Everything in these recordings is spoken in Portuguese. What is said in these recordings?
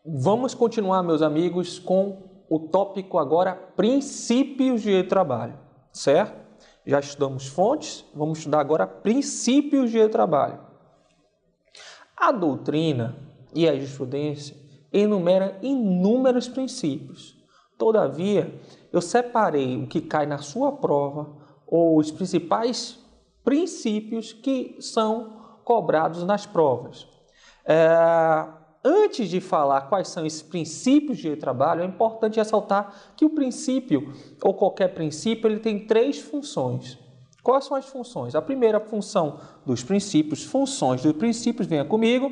Vamos continuar, meus amigos, com o tópico agora princípios de trabalho, certo? Já estudamos fontes, vamos estudar agora princípios de trabalho. A doutrina e a jurisprudência enumeram inúmeros princípios. Todavia, eu separei o que cai na sua prova ou os principais princípios que são cobrados nas provas. Antes de falar quais são esses princípios de trabalho, é importante ressaltar que o princípio, ou qualquer princípio, ele tem três funções. Quais são as funções? A primeira função dos princípios, funções dos princípios, venha comigo.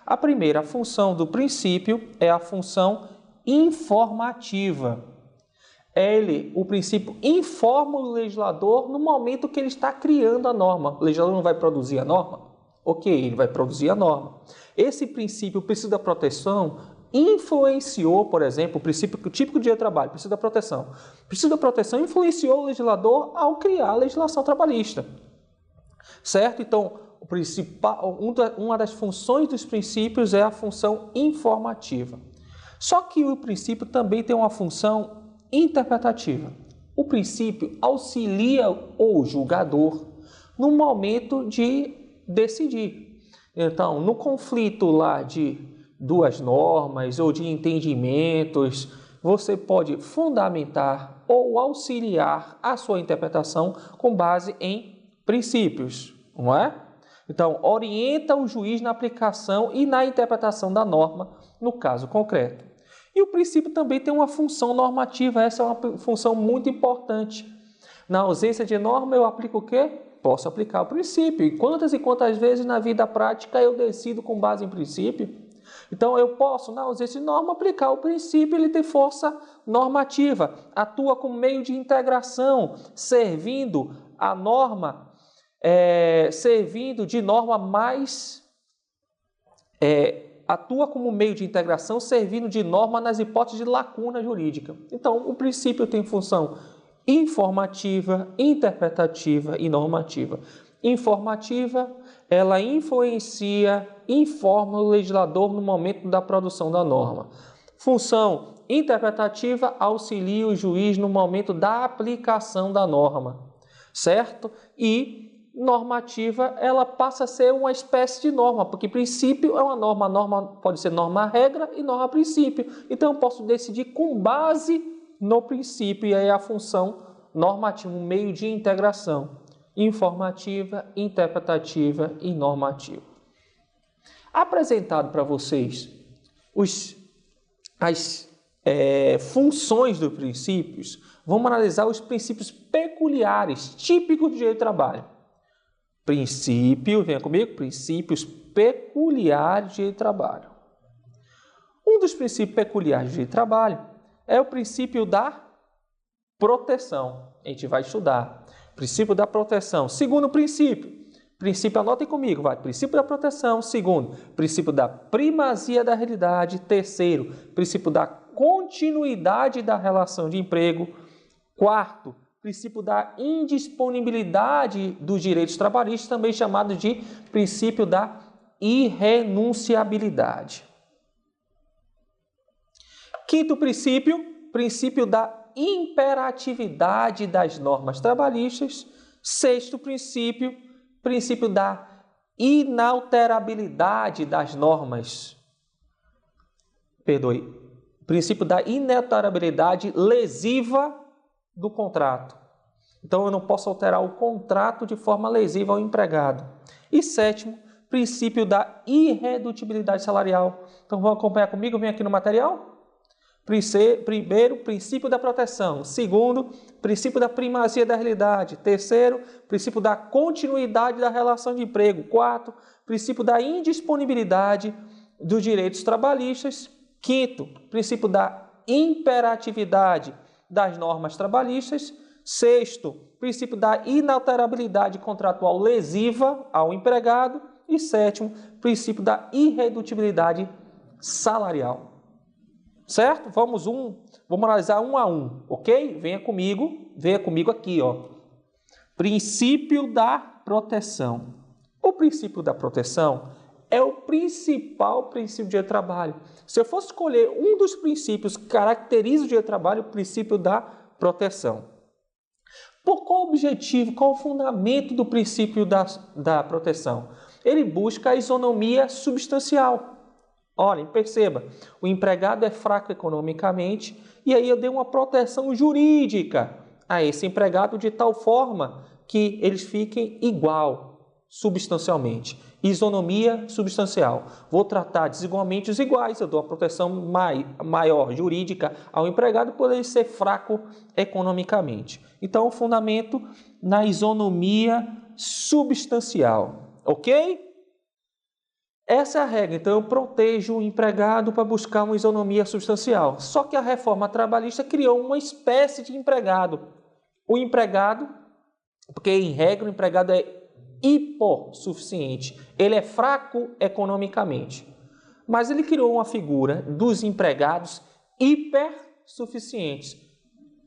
A primeira função do princípio é a função informativa. O princípio informa o legislador no momento que ele está criando a norma. O legislador não vai produzir a norma? Ok, ele vai produzir a norma. Esse princípio, o princípio da proteção, influenciou, por exemplo, o princípio típico de trabalho, o princípio da proteção. O princípio da proteção influenciou o legislador ao criar a legislação trabalhista. Certo? Então, uma das funções dos princípios é a função informativa. Só que o princípio também tem uma função interpretativa. O princípio auxilia o julgador no momento de decidir. Então, no conflito lá de duas normas ou de entendimentos, você pode fundamentar ou auxiliar a sua interpretação com base em princípios, não é? Então, orienta o juiz na aplicação e na interpretação da norma no caso concreto. E o princípio também tem uma função normativa, essa é uma função muito importante. Na ausência de norma, eu aplico o quê? Posso aplicar o princípio. E quantas vezes na vida prática eu decido com base em princípio? Então, eu posso, na ausência de norma, aplicar o princípio, ele tem força normativa, atua como meio de integração, servindo a norma, atua como meio de integração, servindo de norma nas hipóteses de lacuna jurídica. Então, o princípio tem função informativa, interpretativa e normativa. Informativa, ela informa o legislador no momento da produção da norma. Função interpretativa, auxilia o juiz no momento da aplicação da norma, certo? E normativa, ela passa a ser uma espécie de norma, porque princípio é uma norma. A norma pode ser norma-regra e norma-princípio. Então, eu posso decidir com base no princípio, e aí a função normativa, um meio de integração informativa, interpretativa e normativa. Apresentado para vocês as funções dos princípios, vamos analisar os princípios peculiares, típicos do direito do trabalho. Venha comigo, princípios peculiares de direito do trabalho. Um dos princípios peculiares de direito do trabalho é o princípio da proteção. A gente vai estudar. Princípio da proteção. Segundo princípio, anotem comigo, vai. Princípio da proteção. Segundo, princípio da primazia da realidade. Terceiro, princípio da continuidade da relação de emprego. Quarto, princípio da indisponibilidade dos direitos trabalhistas, também chamado de princípio da irrenunciabilidade. Quinto princípio da imperatividade das normas trabalhistas. Sexto princípio da inalterabilidade das normas. Princípio da inalterabilidade lesiva do contrato. Então, eu não posso alterar o contrato de forma lesiva ao empregado. E sétimo, princípio da irredutibilidade salarial. Então, vão acompanhar comigo, vem aqui no material. Primeiro, princípio da proteção. Segundo, princípio da primazia da realidade. Terceiro, princípio da continuidade da relação de emprego. Quarto, princípio da indisponibilidade dos direitos trabalhistas. Quinto, princípio da imperatividade das normas trabalhistas. Sexto, princípio da inalterabilidade contratual lesiva ao empregado. E sétimo, princípio da irredutibilidade salarial. Certo? Vamos analisar um a um, ok? Venha comigo aqui, ó. Princípio da proteção. O princípio da proteção é o principal princípio do direito do trabalho. Se eu fosse escolher um dos princípios que caracteriza o direito do trabalho, o princípio da proteção. Por qual objetivo, qual o fundamento do princípio da proteção? Ele busca a isonomia substancial. Olhem, perceba, o empregado é fraco economicamente e aí eu dei uma proteção jurídica a esse empregado de tal forma que eles fiquem igual, substancialmente. Isonomia substancial. Vou tratar desigualmente os iguais, eu dou uma proteção maior jurídica ao empregado por ele ser fraco economicamente. Então, o fundamento na isonomia substancial, ok? Essa é a regra, então eu protejo o empregado para buscar uma isonomia substancial. Só que a reforma trabalhista criou uma espécie de empregado. O empregado, porque em regra o empregado é hipossuficiente, ele é fraco economicamente. Mas ele criou uma figura dos empregados hipersuficientes.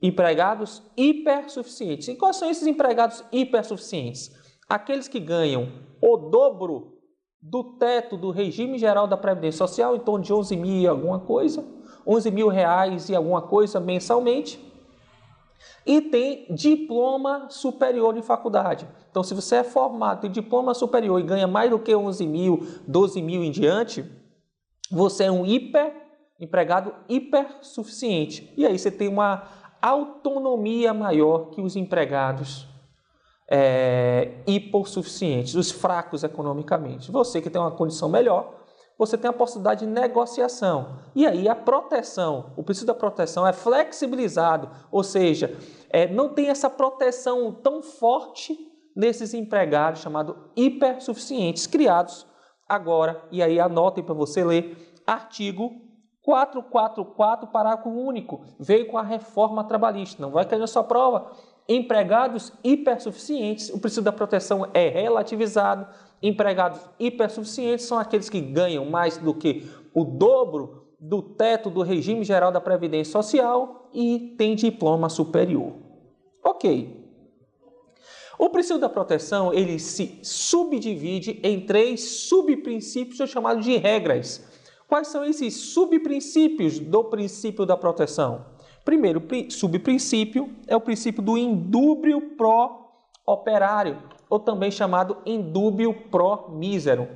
Empregados hipersuficientes. E quais são esses empregados hipersuficientes? Aqueles que ganham o dobro do teto do regime geral da Previdência Social, em torno de 11 mil e alguma coisa, 11 mil reais e alguma coisa mensalmente, e tem diploma superior em faculdade. Então, se você é formado em diploma superior e ganha mais do que 11 mil, 12 mil em diante, você é um empregado hipersuficiente. E aí você tem uma autonomia maior que os empregados hipossuficientes, os fracos economicamente. Você que tem uma condição melhor, você tem a possibilidade de negociação. E aí a proteção, o princípio da proteção é flexibilizado, ou seja, não tem essa proteção tão forte nesses empregados chamados hipersuficientes, criados agora, e aí anotem para você ler, artigo 444, parágrafo único, veio com a reforma trabalhista, não vai cair na sua prova. Empregados hipersuficientes, o princípio da proteção é relativizado. Empregados hipersuficientes são aqueles que ganham mais do que o dobro do teto do regime geral da Previdência Social e têm diploma superior. Ok. O princípio da proteção, ele se subdivide em 3 subprincípios chamados de regras. Quais são esses subprincípios do princípio da proteção? Primeiro subprincípio é o princípio do indúbio pro operário, ou também chamado indúbio pro mísero.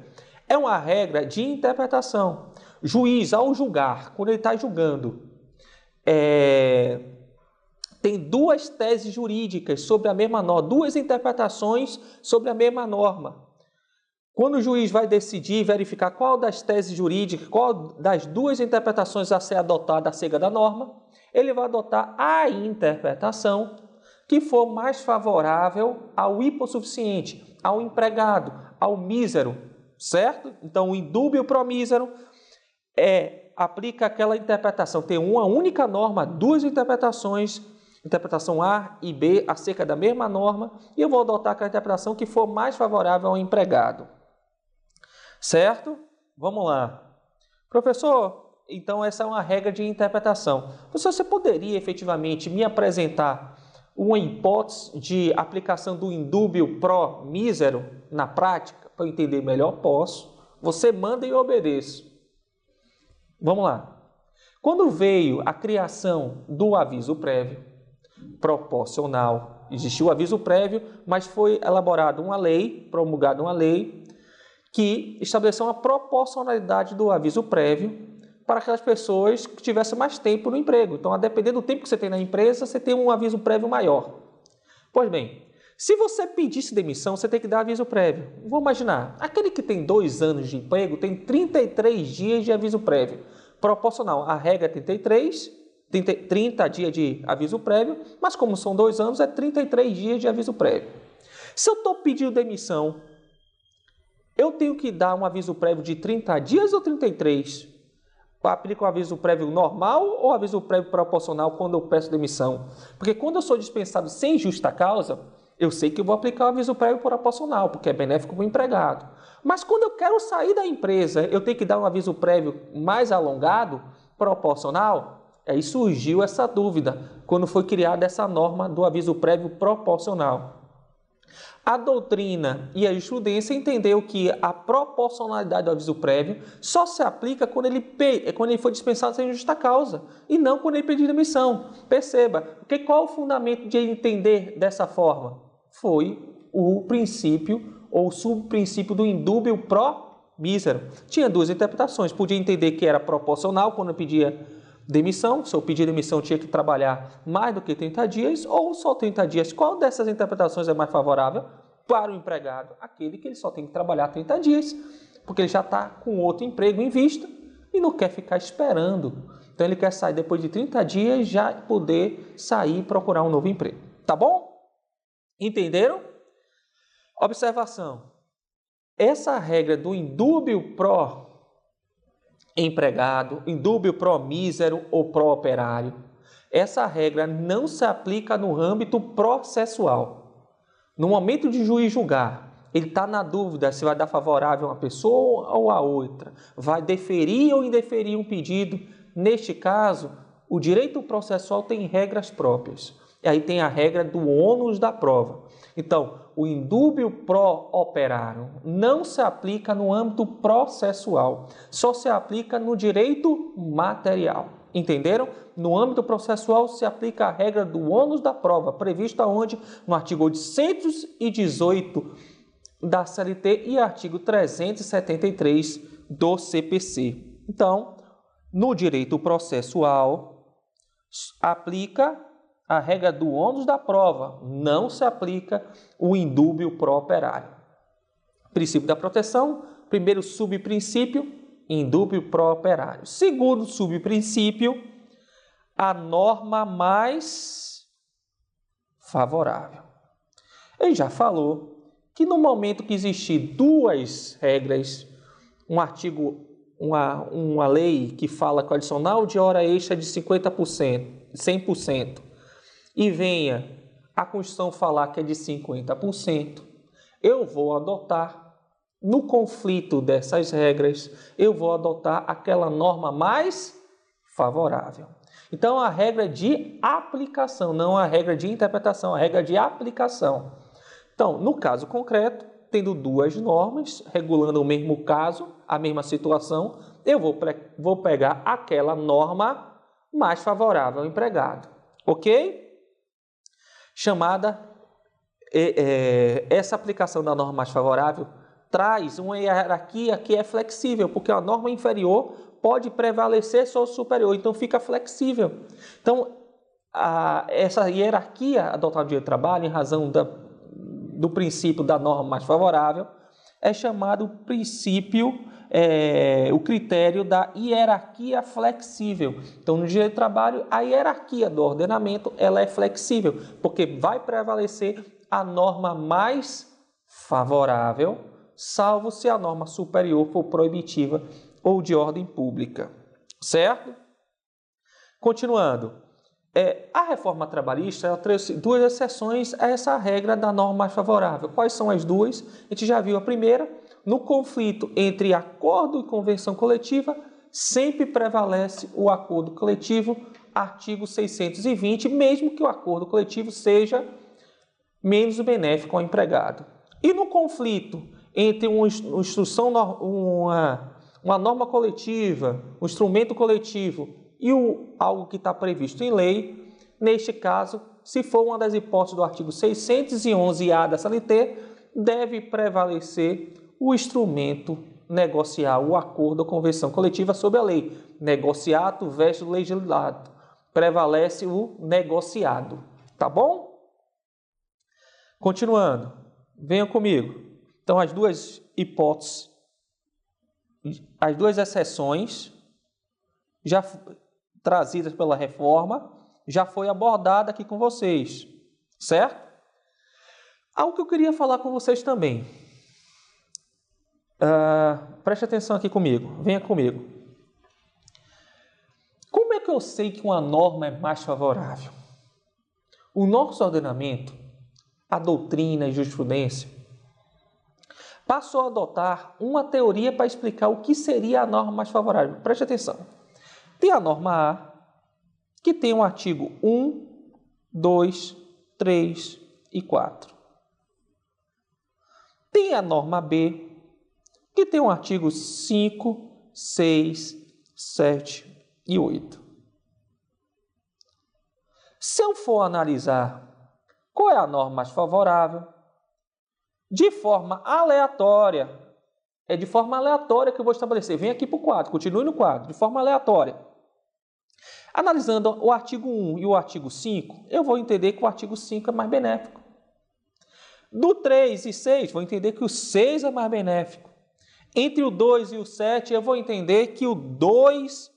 É uma regra de interpretação. Juiz, ao julgar, quando ele está julgando, tem 2 teses jurídicas sobre a mesma norma, 2 interpretações sobre a mesma norma. Quando o juiz vai decidir, verificar qual das teses jurídicas, qual das 2 interpretações a ser adotada acerca da norma, ele vai adotar a interpretação que for mais favorável ao hipossuficiente, ao empregado, ao mísero, certo? Então, o indúbio pro mísero aplica aquela interpretação. Tem uma única norma, 2 interpretações, interpretação A e B, acerca da mesma norma, e eu vou adotar aquela interpretação que for mais favorável ao empregado. Certo? Vamos lá. Professor, então essa é uma regra de interpretação. Professor, você poderia efetivamente me apresentar uma hipótese de aplicação do indúbio pro mísero na prática? Para eu entender melhor, posso. Você manda e eu obedeço. Vamos lá. Quando veio a criação do aviso prévio proporcional, existiu o aviso prévio, mas foi elaborada uma lei, promulgada uma lei, que estabeleceu uma proporcionalidade do aviso prévio para aquelas pessoas que tivessem mais tempo no emprego. Então, a depender do tempo que você tem na empresa, você tem um aviso prévio maior. Pois bem, se você pedisse demissão, você tem que dar aviso prévio. Vamos imaginar, aquele que tem 2 anos de emprego tem 33 dias de aviso prévio. Proporcional, a regra é 30 dias de aviso prévio, mas como são 2 anos, é 33 dias de aviso prévio. Se eu estou pedindo demissão, eu tenho que dar um aviso prévio de 30 dias ou 33? Aplica o aviso prévio normal ou aviso prévio proporcional quando eu peço demissão? Porque quando eu sou dispensado sem justa causa, eu sei que eu vou aplicar o aviso prévio proporcional, porque é benéfico para o empregado. Mas quando eu quero sair da empresa, eu tenho que dar um aviso prévio mais alongado, proporcional? Aí surgiu essa dúvida, quando foi criada essa norma do aviso prévio proporcional. A doutrina e a jurisprudência entendeu que a proporcionalidade do aviso prévio só se aplica quando ele foi dispensado sem justa causa e não quando ele pediu demissão. Perceba, porque qual o fundamento de entender dessa forma? Foi o princípio ou subprincípio do indúbio pro mísero. Tinha duas interpretações. Podia entender que era proporcional quando eu pedia demissão. Se eu pedir demissão, tinha que trabalhar mais do que 30 dias ou só 30 dias. Qual dessas interpretações é mais favorável para o empregado? Aquele que ele só tem que trabalhar 30 dias, porque ele já está com outro emprego em vista e não quer ficar esperando. Então, ele quer sair depois de 30 dias já poder sair e procurar um novo emprego. Tá bom? Entenderam? Observação. Essa regra do indúbio pro empregado, indúbio pro mísero ou pro operário, essa regra não se aplica no âmbito processual. No momento de juiz julgar, ele está na dúvida se vai dar favorável a uma pessoa ou a outra, vai deferir ou indeferir um pedido. Neste caso, o direito processual tem regras próprias. E aí tem a regra do ônus da prova. Então, o indúbio pro operário não se aplica no âmbito processual, só se aplica no direito material. Entenderam? No âmbito processual se aplica a regra do ônus da prova, prevista onde? No artigo 818 da CLT e artigo 373 do CPC. Então, no direito processual, aplica a regra do ônus da prova, não se aplica o indúbio pro operário. Princípio da proteção, primeiro subprincípio, indúbio pro operário. Segundo subprincípio, a norma mais favorável. Ele já falou que no momento que existir duas regras, um artigo, uma lei que fala que o adicional de hora extra é de 50%, 100%, e venha a Constituição falar que é de 50%, eu vou adotar, no conflito dessas regras, eu vou adotar aquela norma mais favorável. Então, a regra de aplicação, não a regra de interpretação, a regra de aplicação. Então, no caso concreto, tendo duas normas regulando o mesmo caso, a mesma situação, eu vou pegar aquela norma mais favorável ao empregado. Ok? Essa aplicação da norma mais favorável traz uma hierarquia que é flexível, porque a norma inferior pode prevalecer sobre o superior, então fica flexível. Então, essa hierarquia adotada no direito do trabalho, em razão do princípio da norma mais favorável, é chamado o critério da hierarquia flexível. Então, no direito do trabalho, a hierarquia do ordenamento ela é flexível, porque vai prevalecer a norma mais favorável, salvo se a norma superior for proibitiva ou de ordem pública. Certo? Continuando. A reforma trabalhista ela trouxe duas exceções a essa regra da norma mais favorável. Quais são as duas? A gente já viu a primeira. No conflito entre acordo e convenção coletiva, sempre prevalece o acordo coletivo, artigo 620, mesmo que o acordo coletivo seja menos benéfico ao empregado. E no conflito entre uma norma coletiva, um instrumento coletivo e algo que está previsto em lei, neste caso, se for uma das hipóteses do artigo 611-A da CLT, deve prevalecer o instrumento negocial, o acordo ou convenção coletiva sobre a lei. Negociado versus legislado. Prevalece o negociado. Tá bom? Continuando. Venham comigo. Então, as duas hipóteses, as duas exceções, já trazidas pela reforma, já foi abordada aqui com vocês. Certo? Algo que eu queria falar com vocês também. Preste atenção aqui comigo, venha comigo. Como é que eu sei que uma norma é mais favorável? O nosso ordenamento, a doutrina e jurisprudência, passou a adotar uma teoria para explicar o que seria a norma mais favorável. Preste atenção. Tem a norma A, que tem o artigo 1, 2, 3 e 4. Tem a norma B, que tem o artigo 5, 6, 7 e 8. Se eu for analisar qual é a norma mais favorável, de forma aleatória, é de forma aleatória que eu vou estabelecer. Vem aqui para o quadro, continue no quadro, de forma aleatória. Analisando o artigo 1 e o artigo 5, eu vou entender que o artigo 5 é mais benéfico. Do 3 e 6, vou entender que o 6 é mais benéfico. Entre o 2 e o 7, eu vou entender que o 2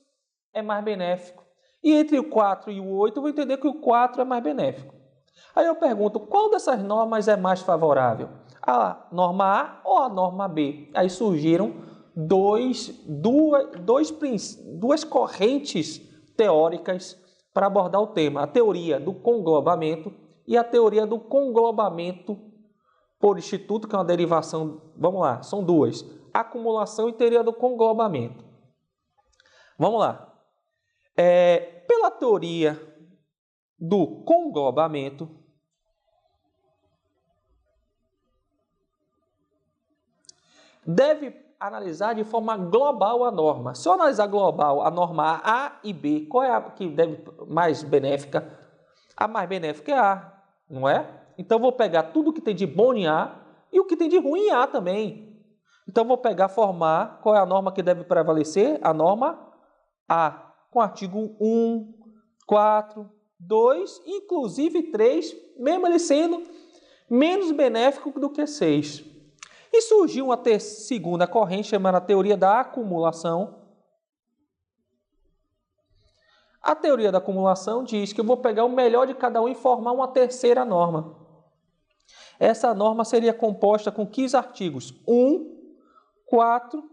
é mais benéfico. E entre o 4 e o 8, eu vou entender que o 4 é mais benéfico. Aí eu pergunto, qual dessas normas é mais favorável? A norma A ou a norma B? Aí surgiram duas correntes teóricas para abordar o tema. A teoria do conglobamento e a teoria do conglobamento por instituto, que é uma derivação, vamos lá, são duas. Acumulação e teoria do conglobamento. Vamos lá. Pela teoria do conglobamento, deve analisar de forma global a norma. Se eu analisar global a norma A e B, qual é a que deve mais benéfica? A mais benéfica é A, não é? Então, eu vou pegar tudo que tem de bom em A e o que tem de ruim em A também. Então, eu vou pegar, formar qual é a norma que deve prevalecer? A norma A, com artigo 1, 4, 2, inclusive 3, mesmo ele sendo menos benéfico do que 6. E surgiu uma segunda corrente, chamada teoria da acumulação. A teoria da acumulação diz que eu vou pegar o melhor de cada um e formar uma terceira norma. Essa norma seria composta com 15 artigos, 1, 4,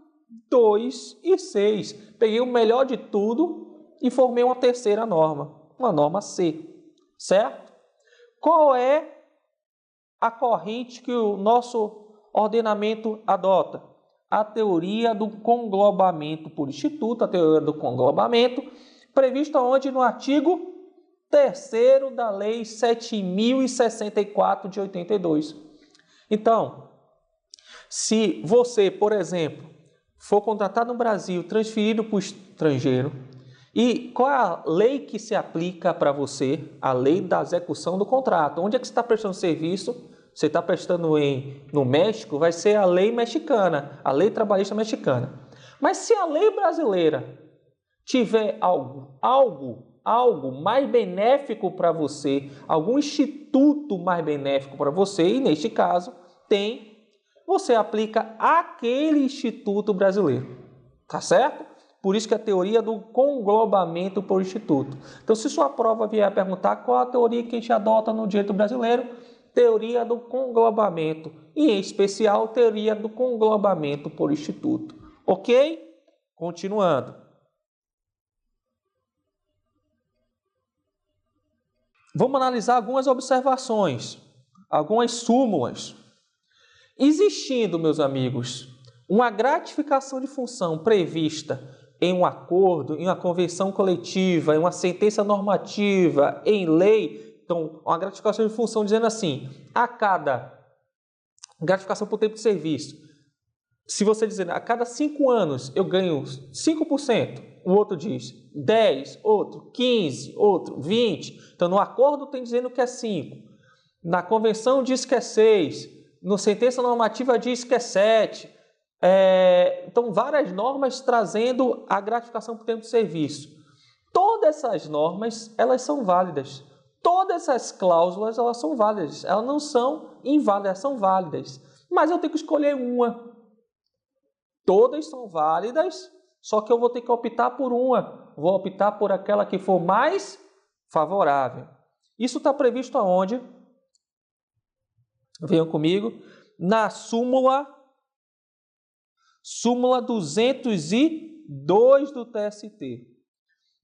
2 e 6. Peguei o melhor de tudo e formei uma terceira norma, uma norma C, certo? Qual é a corrente que o nosso ordenamento adota? A teoria do conglobamento por instituto, a teoria do conglobamento, prevista onde? No artigo 3º da Lei 7.064 de 82. Então, se você, por exemplo, for contratado no Brasil, transferido para o estrangeiro, e qual é a lei que se aplica para você? A lei da execução do contrato. Onde é que você está prestando serviço? Você está prestando no México, vai ser a lei mexicana, a lei trabalhista mexicana. Mas se a lei brasileira tiver algo mais benéfico para você, algum instituto mais benéfico para você, e neste caso você aplica aquele instituto brasileiro, tá certo? Por isso que a teoria do conglobamento por instituto. Então, se sua prova vier a perguntar qual a teoria que a gente adota no direito brasileiro, teoria do conglobamento, e em especial teoria do conglobamento por instituto. Ok? Continuando. Vamos analisar algumas observações, algumas súmulas. Existindo, meus amigos, uma gratificação de função prevista em um acordo, em uma convenção coletiva, em uma sentença normativa, em lei. Então, uma gratificação de função dizendo assim, a cada gratificação por tempo de serviço, se você dizer a cada 5 anos eu ganho 5%, o outro diz 10, outro 15, outro 20. Então, no acordo tem dizendo que é 5, na convenção diz que é 6, na sentença normativa diz que é 7. Então, várias normas trazendo a gratificação por tempo de serviço. Todas essas normas, elas são válidas. Todas essas cláusulas, elas são válidas. Elas não são inválidas, elas são válidas. Mas eu tenho que escolher uma. Todas são válidas, só que eu vou ter que optar por uma. Vou optar por aquela que for mais favorável. Isso está previsto aonde? Venham comigo. Na súmula 202 do TST.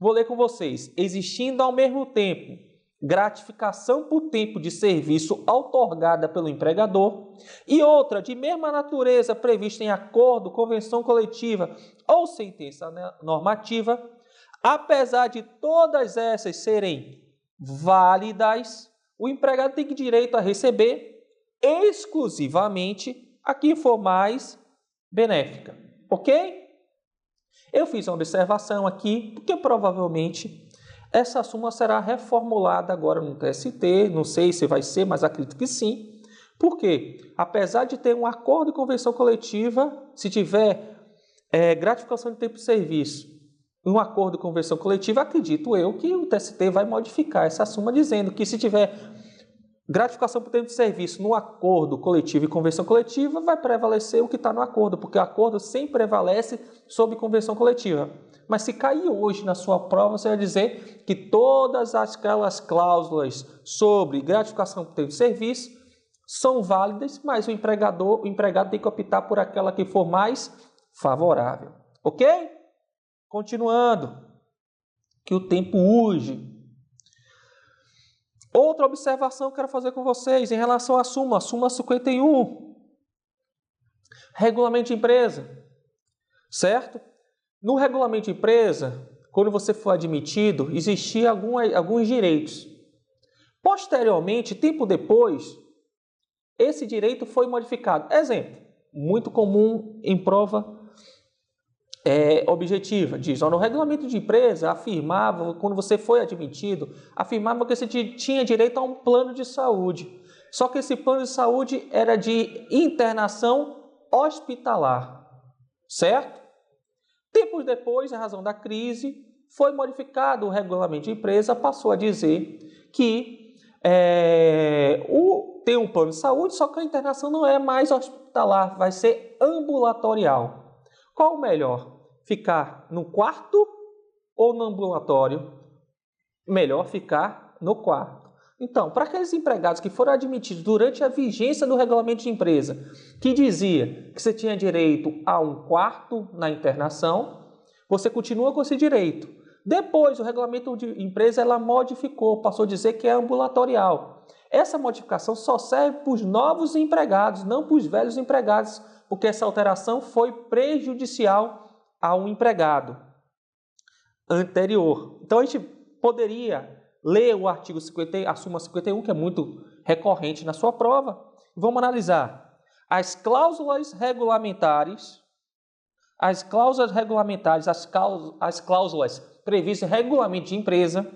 Vou ler com vocês. Existindo ao mesmo tempo gratificação por tempo de serviço outorgada pelo empregador e outra de mesma natureza prevista em acordo, convenção coletiva ou sentença normativa, apesar de todas essas serem válidas, o empregado tem direito a receber exclusivamente a que for mais benéfica, ok? Eu fiz uma observação aqui, porque provavelmente essa súmula será reformulada agora no TST, não sei se vai ser, mas acredito que sim. Por quê? Apesar de ter um acordo de convenção coletiva, se tiver gratificação de tempo de serviço, um acordo de convenção coletiva, acredito eu que o TST vai modificar essa súmula dizendo que se tiver gratificação por tempo de serviço no acordo coletivo e convenção coletiva, vai prevalecer o que está no acordo, porque o acordo sempre prevalece sobre convenção coletiva. Mas se cair hoje na sua prova, você vai dizer que todas aquelas cláusulas sobre gratificação por tempo de serviço são válidas, mas o empregado tem que optar por aquela que for mais favorável. Ok? Continuando, que o tempo urge. Outra observação que eu quero fazer com vocês em relação à súmula 51. Regulamento de empresa, certo? No regulamento de empresa, quando você for admitido, existiam alguns direitos. Posteriormente, tempo depois, esse direito foi modificado. Exemplo, muito comum em prova objetiva, diz, no regulamento de empresa afirmava, quando você foi admitido, afirmava que você tinha direito a um plano de saúde. Só que esse plano de saúde era de internação hospitalar, certo? Tempos depois, em razão da crise, foi modificado o regulamento de empresa, passou a dizer que tem um plano de saúde, só que a internação não é mais hospitalar, vai ser ambulatorial. Qual o melhor? Ficar no quarto ou no ambulatório? Melhor ficar no quarto. Então, para aqueles empregados que foram admitidos durante a vigência do regulamento de empresa, que dizia que você tinha direito a um quarto na internação, você continua com esse direito. Depois, o regulamento de empresa ela modificou, passou a dizer que é ambulatorial. Essa modificação só serve para os novos empregados, não para os velhos empregados, porque essa alteração foi prejudicial ao empregado anterior. Então, a gente poderia ler o artigo 50, a súmula 51, que é muito recorrente na sua prova. Vamos analisar as cláusulas regulamentares, as cláusulas previstas em regulamento de empresa,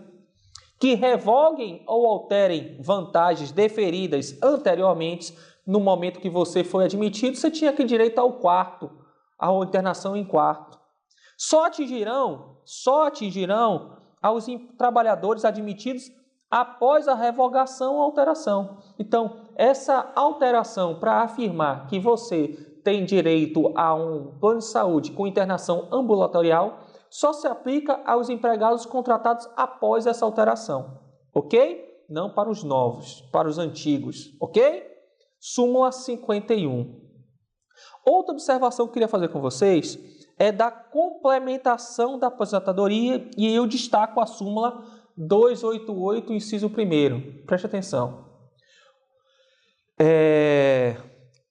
que revoguem ou alterem vantagens deferidas anteriormente. No momento que você foi admitido, você tinha direito ao quarto, à internação em quarto. Só atingirão aos trabalhadores admitidos após a revogação ou alteração. Então, essa alteração para afirmar que você tem direito a um plano de saúde com internação ambulatorial só se aplica aos empregados contratados após essa alteração, ok? Não para os novos, para os antigos, ok? Súmula 51. Outra observação que eu queria fazer com vocês é da complementação da aposentadoria e eu destaco a súmula 288, inciso 1º. Preste atenção.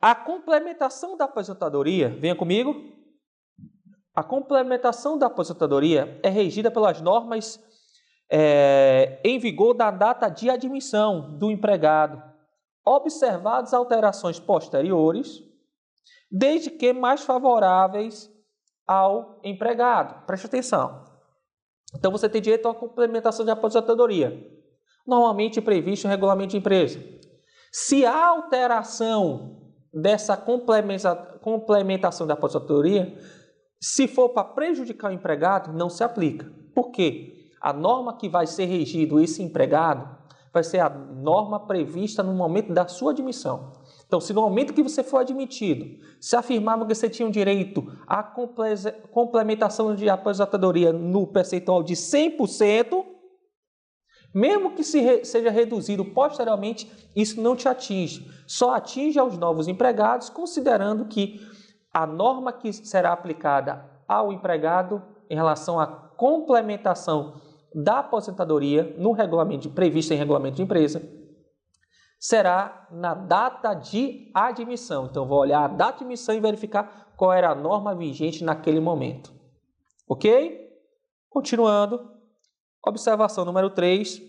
A complementação da aposentadoria, venha comigo. A complementação da aposentadoria é regida pelas normas em vigor da data de admissão do empregado, observadas alterações posteriores, desde que mais favoráveis ao empregado. Preste atenção. Então, você tem direito a uma complementação de aposentadoria, normalmente previsto no regulamento de empresa. Se a alteração dessa complementação da aposentadoria, se for para prejudicar o empregado, não se aplica. Por quê? A norma que vai ser regido esse empregado vai ser a norma prevista no momento da sua admissão. Então, se no momento que você for admitido, se afirmava que você tinha um direito à complementação de aposentadoria no percentual de 100%, mesmo que seja reduzido posteriormente, isso não te atinge. Só atinge aos novos empregados, considerando que a norma que será aplicada ao empregado em relação à complementação da aposentadoria no regulamento previsto em regulamento de empresa será na data de admissão. Então, vou olhar a data de admissão e verificar qual era a norma vigente naquele momento. Ok? Continuando, observação número 3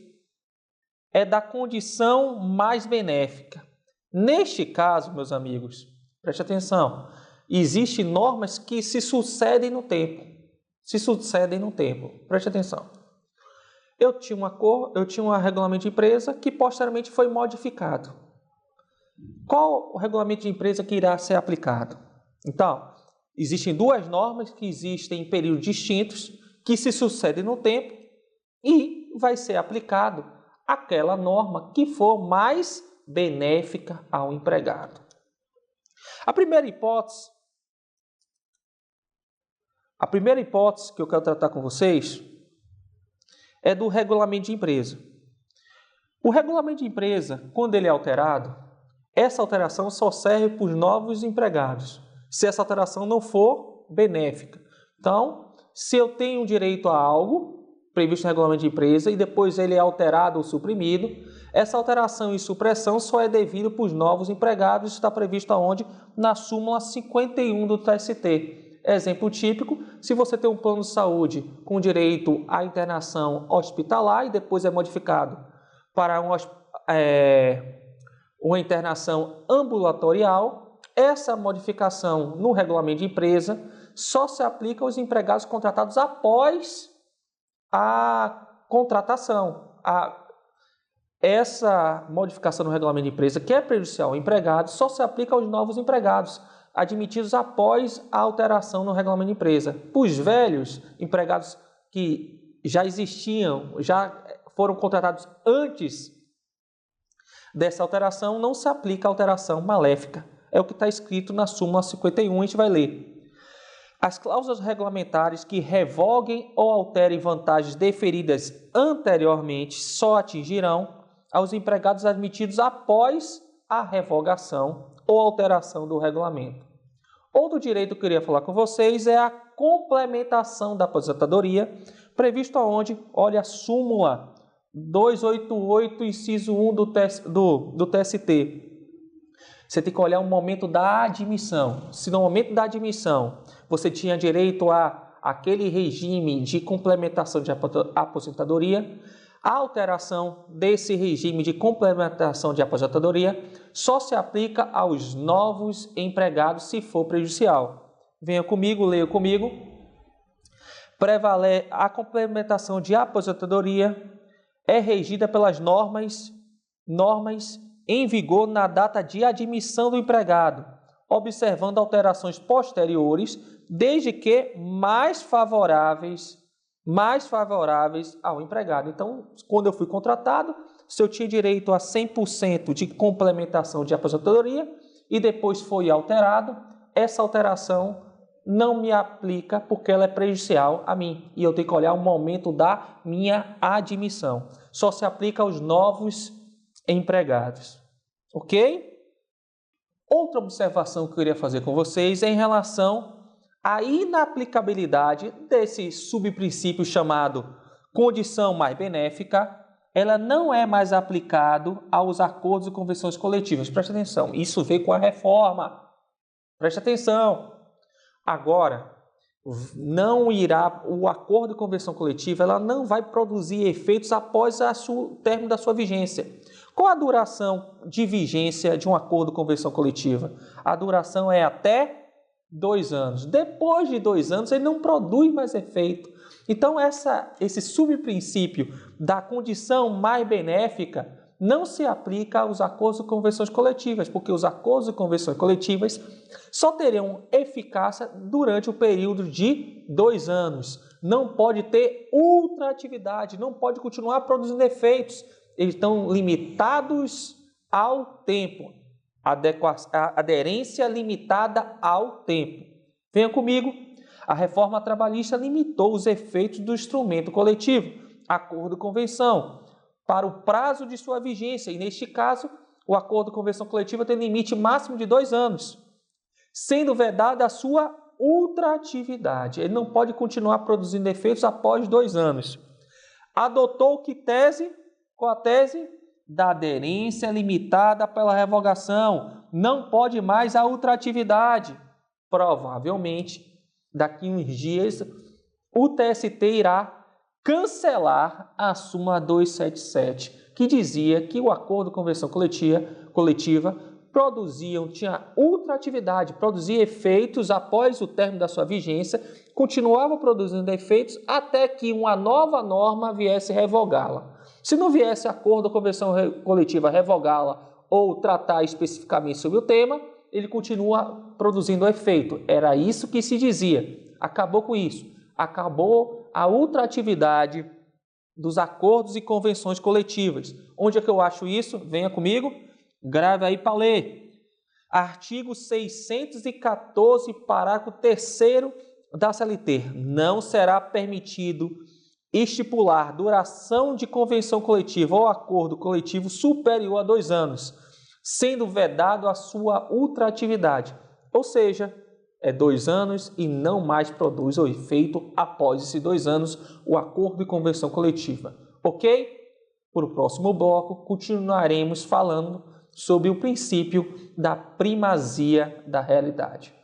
é da condição mais benéfica. Neste caso, meus amigos, Preste atenção. Existem normas que se sucedem no tempo. Preste atenção. Eu tinha um regulamento de empresa que posteriormente foi modificado. Qual o regulamento de empresa que irá ser aplicado? Então, existem duas normas que existem em períodos distintos, que se sucedem no tempo e vai ser aplicado aquela norma que for mais benéfica ao empregado. A primeira hipótese que eu quero tratar com vocês é do regulamento de empresa. O regulamento de empresa, quando ele é alterado, essa alteração só serve para os novos empregados, se essa alteração não for benéfica. Então, se eu tenho direito a algo previsto no regulamento de empresa e depois ele é alterado ou suprimido, essa alteração e supressão só é devida para os novos empregados. Isso está previsto aonde? Na súmula 51 do TST. Exemplo típico, se você tem um plano de saúde com direito à internação hospitalar e depois é modificado para uma internação ambulatorial, essa modificação no regulamento de empresa só se aplica aos empregados contratados após a contratação. Essa modificação no regulamento de empresa, que é prejudicial ao empregado, só se aplica aos novos empregados admitidos após a alteração no regulamento de empresa. Para os velhos empregados que já existiam, já foram contratados antes dessa alteração, não se aplica a alteração maléfica. É o que está escrito na súmula 51, a gente vai ler. As cláusulas regulamentares que revoguem ou alterem vantagens deferidas anteriormente só atingirão aos empregados admitidos após a revogação ou alteração do regulamento. Outro direito que eu queria falar com vocês é a complementação da aposentadoria, previsto aonde? Olha a súmula 288, inciso 1 do TST. Você tem que olhar o momento da admissão. Se no momento da admissão você tinha direito a aquele regime de complementação de aposentadoria, a alteração desse regime de complementação de aposentadoria só se aplica aos novos empregados se for prejudicial. Venha comigo, leia comigo. A complementação de aposentadoria é regida pelas normas em vigor na data de admissão do empregado, observando alterações posteriores, desde que mais favoráveis ao empregado. Então, quando eu fui contratado, se eu tinha direito a 100% de complementação de aposentadoria e depois foi alterado, essa alteração não me aplica porque ela é prejudicial a mim e eu tenho que olhar o momento da minha admissão. Só se aplica aos novos empregados. Ok? Outra observação que eu queria fazer com vocês é em relação à inaplicabilidade desse subprincípio chamado condição mais benéfica. Ela não é mais aplicado aos acordos e convenções coletivas. Preste atenção, isso veio com a reforma. Preste atenção. Agora, o acordo e convenção coletiva ela não vai produzir efeitos após o término da sua vigência. Qual a duração de vigência de um acordo de convenção coletiva? A duração é até 2 anos. Depois de 2 anos, ele não produz mais efeito. Então, esse subprincípio da condição mais benéfica não se aplica aos acordos e convenções coletivas, porque os acordos e convenções coletivas só terão eficácia durante o período de 2 anos. Não pode ter ultraatividade, não pode continuar produzindo efeitos. Eles estão limitados ao tempo. Aderência limitada ao tempo. Venha comigo. A reforma trabalhista limitou os efeitos do instrumento coletivo, acordo e convenção, para o prazo de sua vigência. E, neste caso, o acordo e convenção coletiva tem limite máximo de 2 anos, sendo vedada a sua ultraatividade. Ele não pode continuar produzindo efeitos após 2 anos. Adotou qual a tese? Da aderência limitada pela revogação. Não pode mais a ultraatividade. Provavelmente, daqui uns dias, o TST irá cancelar a súmula 277, que dizia que o acordo de convenção coletiva tinha ultratividade, produzia efeitos após o término da sua vigência, continuava produzindo efeitos até que uma nova norma viesse revogá-la. Se não viesse acordo ou convenção coletiva revogá-la ou tratar especificamente sobre o tema, ele continua produzindo efeito. Era isso que se dizia. Acabou com isso. Acabou a ultratividade dos acordos e convenções coletivas. Onde é que eu acho isso? Venha comigo. Grave aí para ler. Artigo 614, parágrafo 3º da CLT. Não será permitido estipular duração de convenção coletiva ou acordo coletivo superior a 2 anos, sendo vedado a sua ultratividade. Ou seja, é 2 anos e não mais produz o efeito após esses 2 anos o acordo e convenção coletiva. Ok? Para o próximo bloco, continuaremos falando sobre o princípio da primazia da realidade.